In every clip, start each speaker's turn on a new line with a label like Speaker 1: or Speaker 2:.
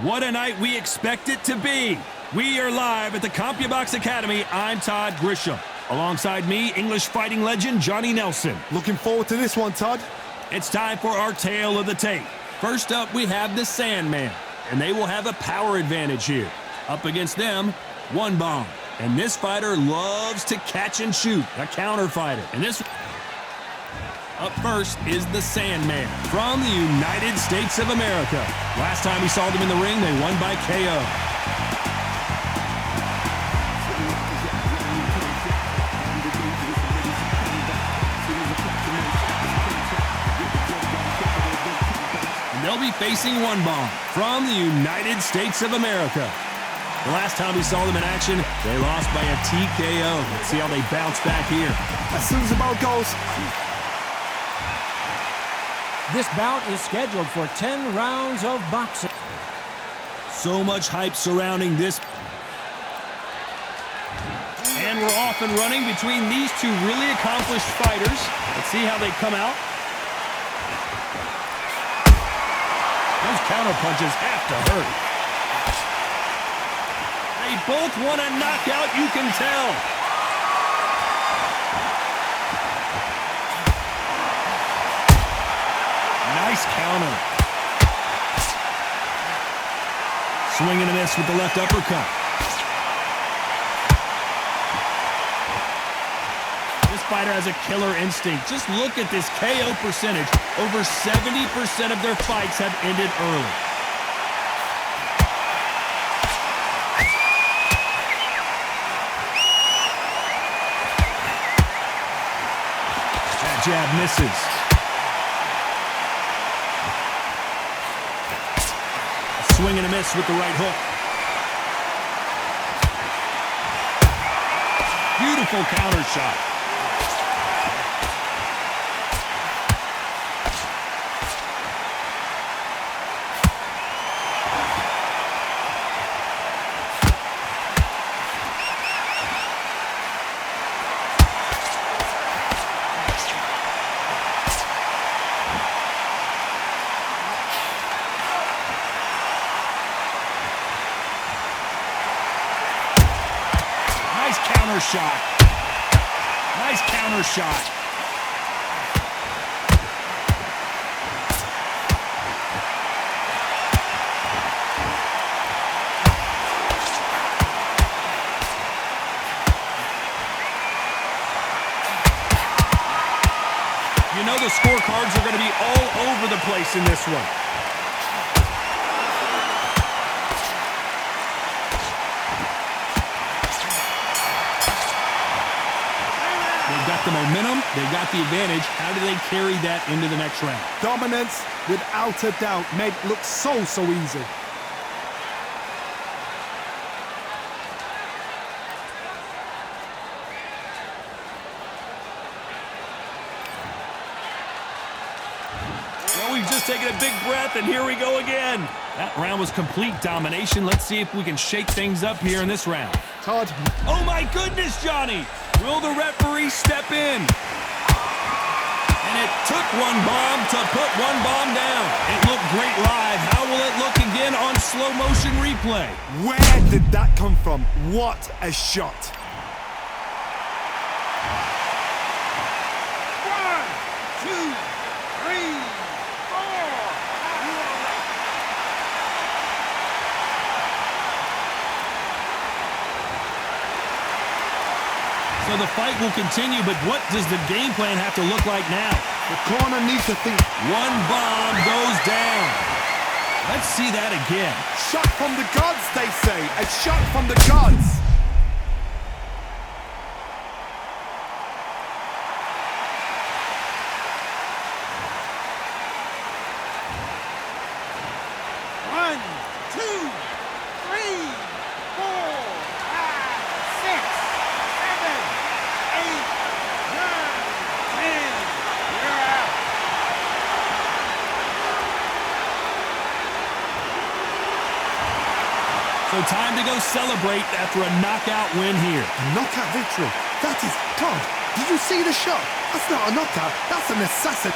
Speaker 1: What a night we expect it to be. We are live at the CompuBox Academy. I'm Todd Grisham. Alongside me, English fighting legend Johnny Nelson.
Speaker 2: Looking forward to this one, Todd.
Speaker 1: It's time for our tale of the tape. First up, we have the Sandman, and they will have a power advantage here. Up against them, One Bomb. And this fighter loves to catch and shoot, a counter fighter. And this up first is the Sandman from the United States of America. Last time we saw them in the ring, they won by KO. And they'll be facing One Bomb from the United States of America. The last time we saw them in action, they lost by a TKO. Let's see how they bounce back here.
Speaker 2: As soon as the ball goes.
Speaker 3: This bout is scheduled for 10 rounds of boxing.
Speaker 1: So much hype surrounding this. And we're off and running between these two really accomplished fighters. Let's see how they come out. Those counter punches have to hurt. They both want a knockout, you can tell. Nice counter. Swing and a miss with the left uppercut. This fighter has a killer instinct. Just look at this KO percentage. Over 70% of their fights have ended early. That jab misses. Swing and a miss with the right hook. Beautiful counter shot. Counter shot. Nice counter shot. You know the scorecards are going to be all over the place in this one. They've got the momentum, they've got the advantage. How do they carry that into the next round?
Speaker 2: Dominance, without a doubt, made it look so easy.
Speaker 1: Well, we've just taken a big breath, and here we go again. That round was complete domination. Let's see if we can shake things up here in this round.
Speaker 2: Todd.
Speaker 1: Oh, my goodness, Johnny. Will the referee step in? And it took One Bomb to put One Bomb down. It looked great live. How will it look again on slow motion replay?
Speaker 2: Where did that come from? What a shot.
Speaker 1: So the fight will continue, but what does the game plan have to look like now?
Speaker 2: The corner needs to think.
Speaker 1: One Bomb goes down. Let's see that again.
Speaker 2: Shot from the gods, they say. A shot from the gods.
Speaker 4: One, two, three, 4, 5, 6, 7, 8, 9, 10. You're out.
Speaker 1: So time to go celebrate after a knockout win here.
Speaker 2: A knockout victory. That is God. Did you see the shot? That's not a knockout. That's a necessity.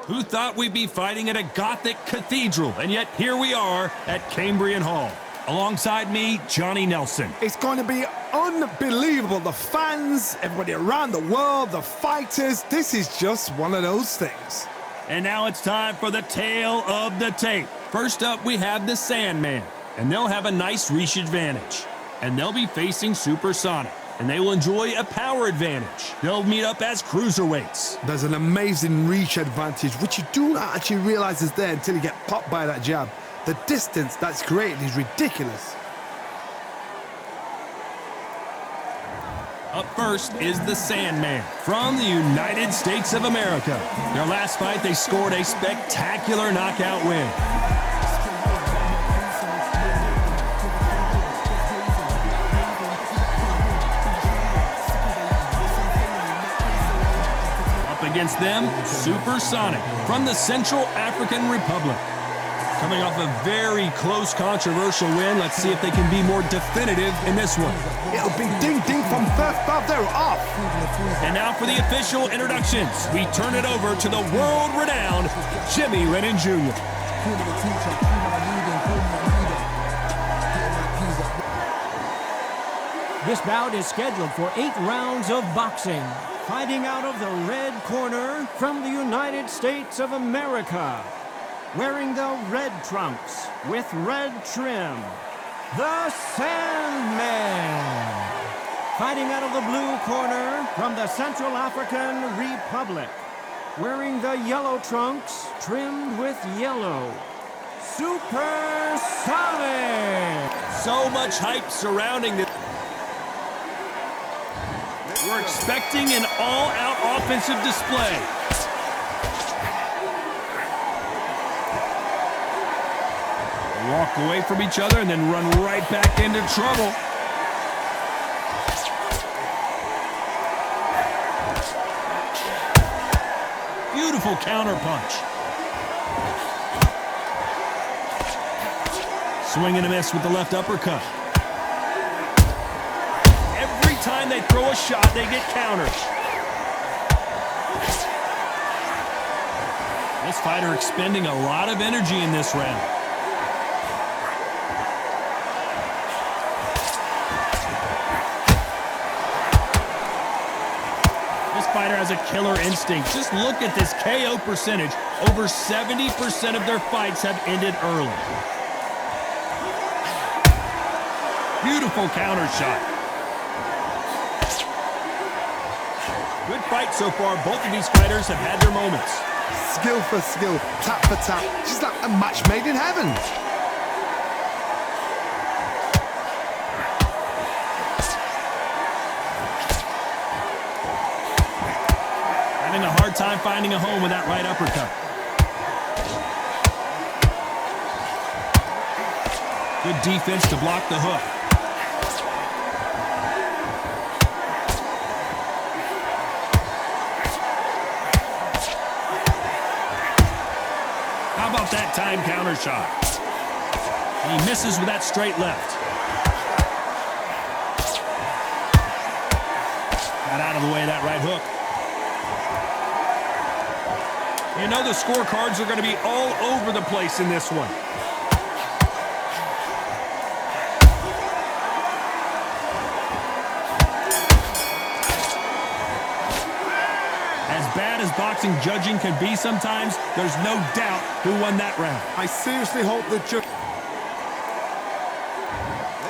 Speaker 1: Who thought we'd be fighting at a Gothic cathedral? And yet here we are at Cambrian Hall. Alongside me, Johnny Nelson.
Speaker 2: It's going to be unbelievable. The fans, everybody around the world, the fighters. This is just one of those things.
Speaker 1: And now it's time for the tale of the tape. First up, we have the Sandman, and they'll have a nice reach advantage. And they'll be facing Supersonic, and they will enjoy a power advantage. They'll meet up as cruiserweights.
Speaker 2: There's an amazing reach advantage, which you do not actually realize is there until you get popped by that jab. The distance that's created is ridiculous.
Speaker 1: Up first is the Sandman from the United States of America. Their last fight, they scored a spectacular knockout win. Up against them, Supersonic from the Central African Republic. Coming off a very close, controversial win, let's see if they can be more definitive in this one.
Speaker 2: It'll be ding-ding from first bout. They're off.
Speaker 1: And now for the official introductions. We turn it over to the world-renowned Jimmy Lennon Jr.
Speaker 3: This bout is scheduled for 8 rounds of boxing. Fighting out of the red corner from the United States of America. Wearing the red trunks with red trim, the Sandman. Fighting out of the blue corner from the Central African Republic. Wearing the yellow trunks trimmed with yellow, Supersonic.
Speaker 1: So much hype surrounding this. We're expecting an all-out offensive display. Walk away from each other and then run right back into trouble. Beautiful counter punch. Swing and a miss with the left uppercut. Every time they throw a shot, they get countered. This fighter expending a lot of energy in this round. Fighter has a killer instinct. Just look at this KO percentage. Over 70% of their fights have ended early. Beautiful counter shot. Good fight so far. Both of these fighters have had their moments.
Speaker 2: Skill for skill, tap for tap. Just like a match made in heaven.
Speaker 1: Having a hard time finding a home with that right uppercut. Good defense to block the hook. How about that time counter shot? And he misses with that straight left. Got out of the way of that right hook. You know the scorecards are going to be all over the place in this one. As bad as boxing judging can be sometimes, there's no doubt who won that round.
Speaker 2: I seriously hope that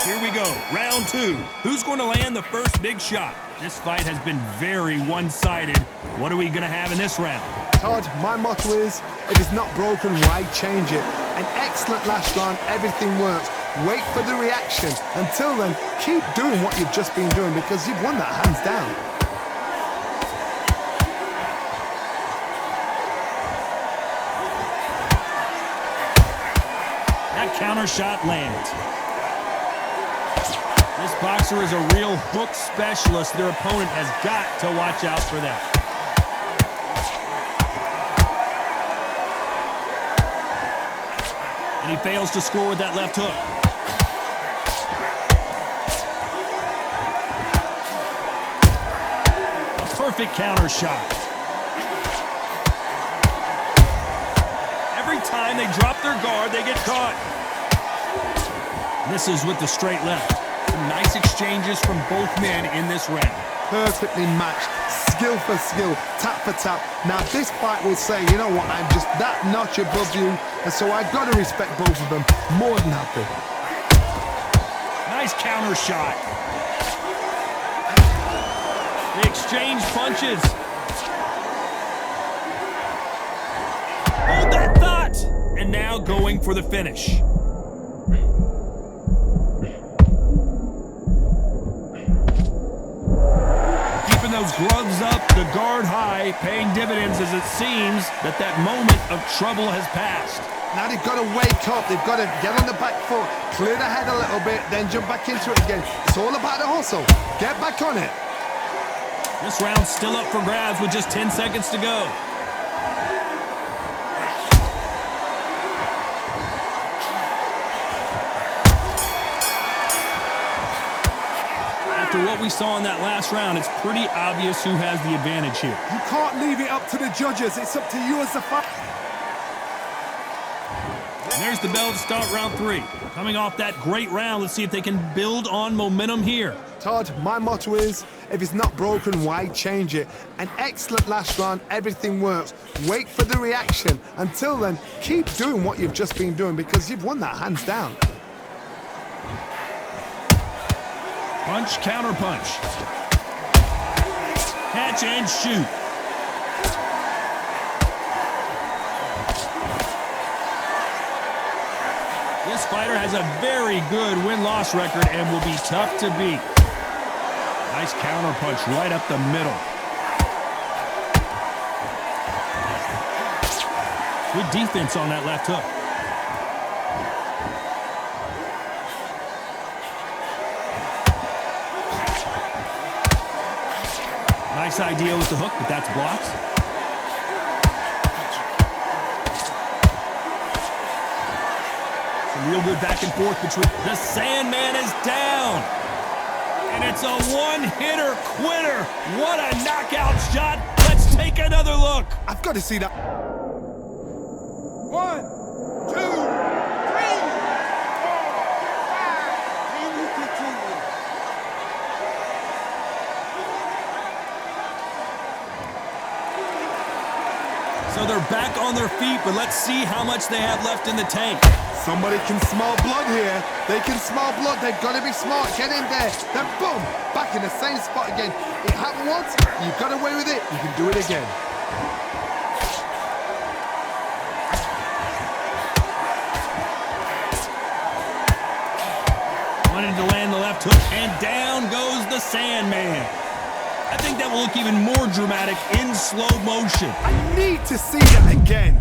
Speaker 1: Here we go, round 2. Who's going to land the first big shot? This fight has been very one-sided. What are we going to have in this round?
Speaker 2: Todd, my motto is, if it's not broken, why change it? An excellent last round, everything works. Wait for the reaction. Until then, keep doing what you've just been doing because you've won that hands down.
Speaker 1: That counter shot lands. This boxer is a real hook specialist. Their opponent has got to watch out for that. And he fails to score with that left hook. A perfect counter shot. time they drop their guard, they get caught. Misses with the straight left. Some nice exchanges from both men in this round.
Speaker 2: Perfectly matched, skill for skill, tap for tap. Now this fight will say, you know what, I'm just that notch above you, and so I've got to respect both of them. More than happy.
Speaker 1: Nice counter shot. They exchange punches. Hold that thought! And now going for the finish. Keeping those gloves up, the guard high, paying dividends as it seems that moment of trouble has passed.
Speaker 2: Now they've got to wake up, they've got to get on the back foot, clear the head a little bit, then jump back into it again. It's all about the hustle. Get back on it.
Speaker 1: This round's still up for grabs with just 10 seconds to go. After what we saw in that last round, it's pretty obvious who has the advantage here.
Speaker 2: You can't leave it up to the judges. It's up to you as the fighter.
Speaker 1: And there's the bell to start round 3. Coming off that great round, let's see if they can build on momentum here.
Speaker 2: Todd, my motto is, if it's not broken, why change it? An excellent last round, everything works. Wait for the reaction. Until then, keep doing what you've just been doing because you've won that hands down.
Speaker 1: Punch, counter punch. Catch and shoot. This fighter has a very good win-loss record and will be tough to beat. Nice counter punch right up the middle. Good defense on that left hook. Nice idea with the hook, but that's blocked. Some real good back and forth between. The Sandman is down. And it's a one-hitter quitter. What a knockout shot. Let's take another look.
Speaker 2: I've got to see that.
Speaker 4: 1, 2, 3, 4, 5. Can you continue?
Speaker 1: So they're back on their feet, but let's see how much they have left in the tank.
Speaker 2: Somebody can smell blood here. They can smell blood. They've got to be smart. Get in there. Then boom, back in the same spot again. It happened once. You got away with it. You can do it again.
Speaker 1: Wanted to land the left hook, and down goes the Sandman. I think that will look even more dramatic in slow motion.
Speaker 2: I need to see that again.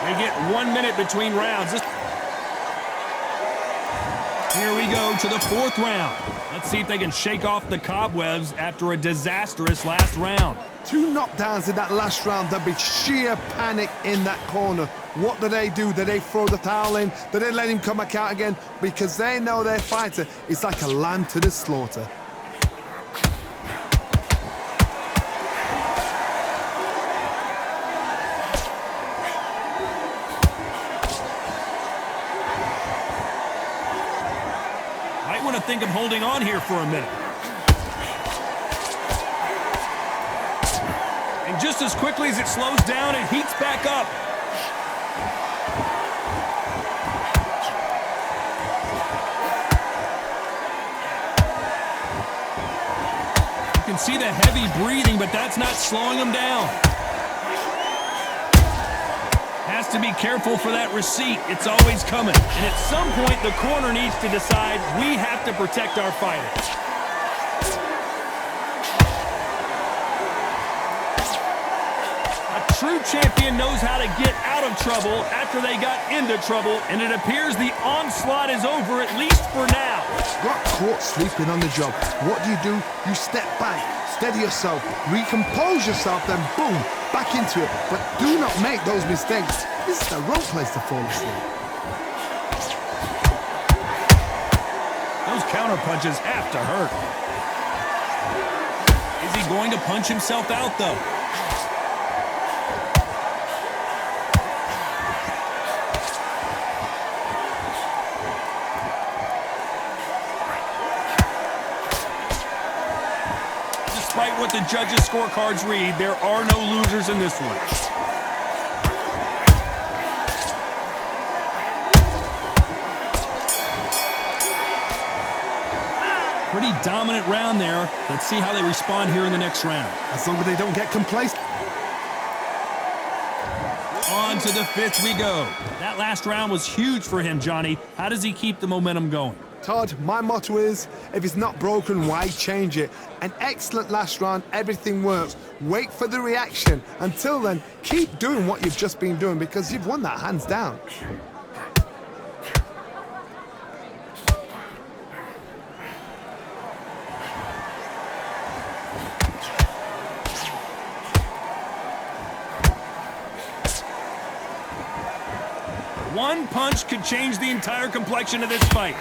Speaker 1: They get 1 minute between rounds. Here we go to the 4th round. Let's see if they can shake off the cobwebs after a disastrous last round.
Speaker 2: 2 knockdowns in that last round. There'll be sheer panic in that corner. What do? Do they throw the towel in? Do they let him come back out again? Because they know their fighter is like a lamb to the slaughter.
Speaker 1: Might want to think of holding on here for a minute. And just as quickly as it slows down, it heats back up. You can see the heavy breathing, but that's not slowing him down. Has to be careful for that receipt. It's always coming. And at some point, the corner needs to decide we have to protect our fighters. A true champion knows how to get out of trouble after they got into trouble, and it appears the onslaught is over, at least for now.
Speaker 2: Got caught sleeping on the job. What do? You step back, steady yourself, recompose yourself, then boom, back into it. But do not make those mistakes. This is the wrong place to fall asleep.
Speaker 1: Those counter punches have to hurt. Is he going to punch himself out, though? Despite what the judges' scorecards read, there are no losers in this one. Pretty dominant round there. Let's see how they respond here in the next round.
Speaker 2: As long as they don't get complacent.
Speaker 1: On to the fifth we go. That last round was huge for him, Johnny. How does he keep the momentum going?
Speaker 2: Todd, my motto is, if it's not broken, why change it? An excellent last round, everything works. Wait for the reaction. Until then, keep doing what you've just been doing because you've won that hands down.
Speaker 1: One punch could change the entire complexion of this fight.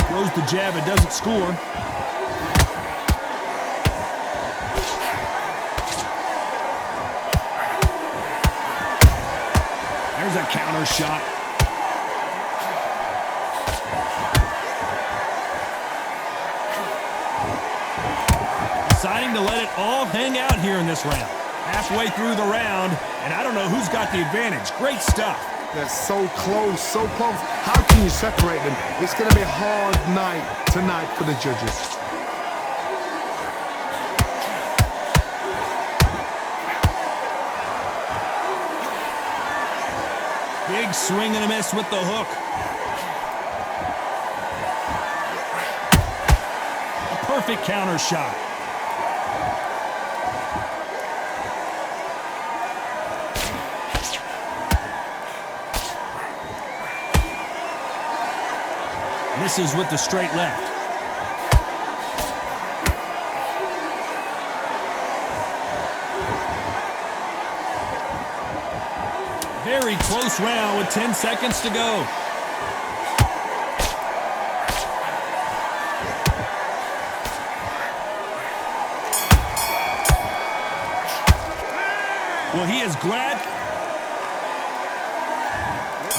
Speaker 1: Throws the jab, it doesn't score. There's a counter shot. Deciding to let it all hang out here in this round. Halfway through the round, and I don't know who's got the advantage. Great stuff.
Speaker 2: They're so close, so close. How can you separate them? It's going to be a hard night tonight for the judges.
Speaker 1: Big swing and a miss with the hook. A perfect counter shot. Misses with the straight left. Very close round with 10 seconds to go. Well, he is glad.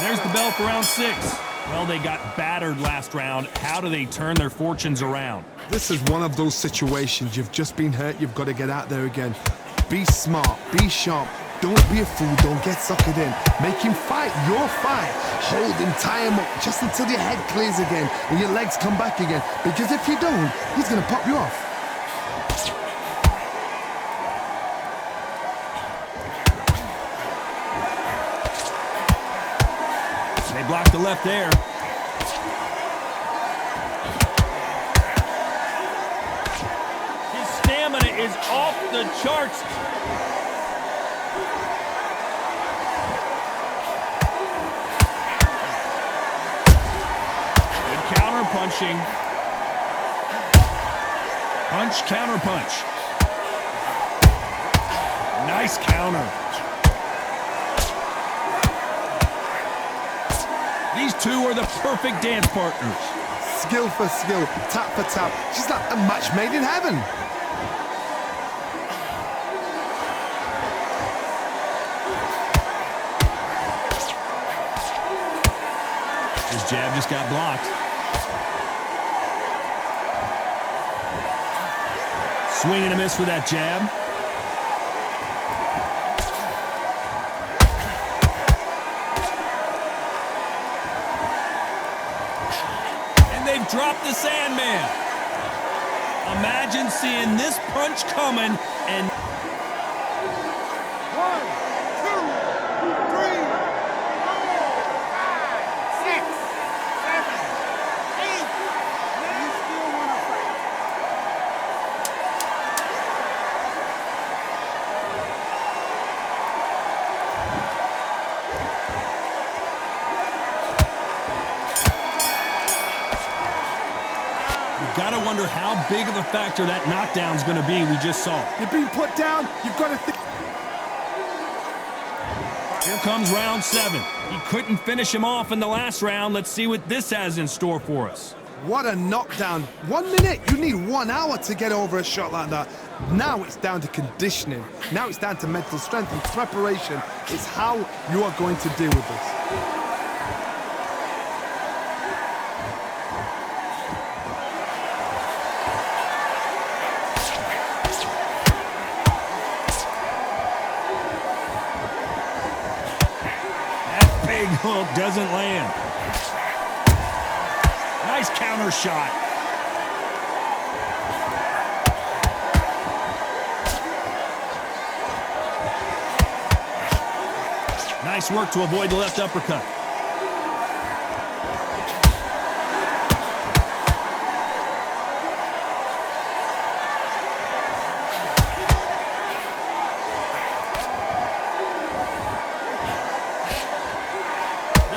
Speaker 1: There's the bell for round 6. Well, they got battered last round. How do they turn their fortunes around?
Speaker 2: This is one of those situations. You've just been hurt. You've got to get out there again. Be smart. Be sharp. Don't be a fool. Don't get suckered in. Make him fight your fight. Hold him. Tie him up just until your head clears again and your legs come back again. Because if you don't, he's going to pop you off.
Speaker 1: They blocked the left there. His stamina is off the charts. Good counter punching. Punch, counter punch. Nice counter. These two are the perfect dance partners.
Speaker 2: Skill for skill, tap for tap. Just like a match made in heaven.
Speaker 1: His jab just got blocked. Swing and a miss with that jab. They've dropped the Sandman. Imagine seeing this punch coming and...
Speaker 4: 1, 2, 3, 4, 5, 6, 7, 8. You still want to fight?
Speaker 1: got to wonder how big of a factor that knockdown's going to be we just saw.
Speaker 2: You're being put down. You've got to think.
Speaker 1: Here comes round 7. He couldn't finish him off in the last round. Let's see what this has in store for us.
Speaker 2: What a knockdown. 1 minute. You need 1 hour to get over a shot like that. Now it's down to conditioning. Now it's down to mental strength and preparation. It's how you are going to deal with this.
Speaker 1: Big hook doesn't land. Nice counter shot. Nice work to avoid the left uppercut.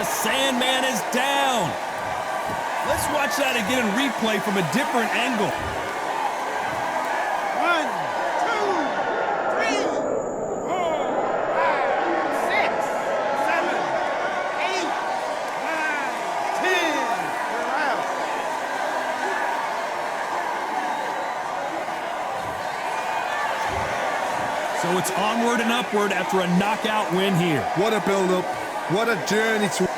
Speaker 1: Sandman is down. Let's watch that again in replay from a different angle.
Speaker 4: 1, 2, 3, 4, 5, 6, 7, 8, 9, 10. You're out.
Speaker 1: So it's onward and upward after a knockout win here.
Speaker 2: What a build-up. What a journey to...